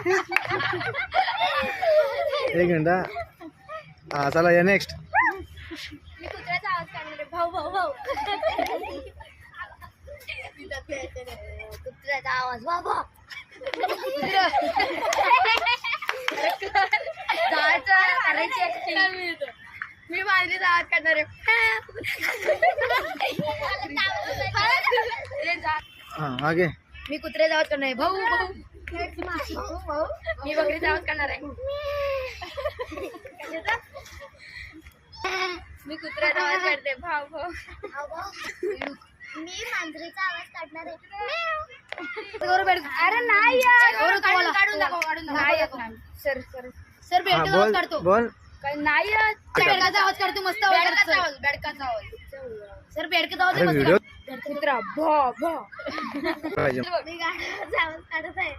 एक मिनिट हा चला या नेक्स्ट. मी कुत्र्याचा आवाज काढणार आहे. भाऊ भाऊ भाऊ. कुत्र्याचा आवाज बाबा. मी मांजरीचा आवाज काढणार आहे. आगे. मी कुत्र्याचा आवाज करणार आहे. भाऊ भाऊ. मी बकरीचा आवाज करणार आहे. मी कुत्र्याचा आवाज काढते. भाऊ भाऊ. मी मांजरीचा आवाज काढणार आहे. अरे नाही काढून दाखव. सर सर सर बेडकाचा आवाज काढतो. बोल. नाही बेडकाचा आवाज काढतो. मस्त आवाज. बेडकाचा आवाज. सर बेडकाचा आवाज. व्हिडिओ कुत्रा भा भा. पाहिजे. मी गाण्याचा आवाज काढत आहे.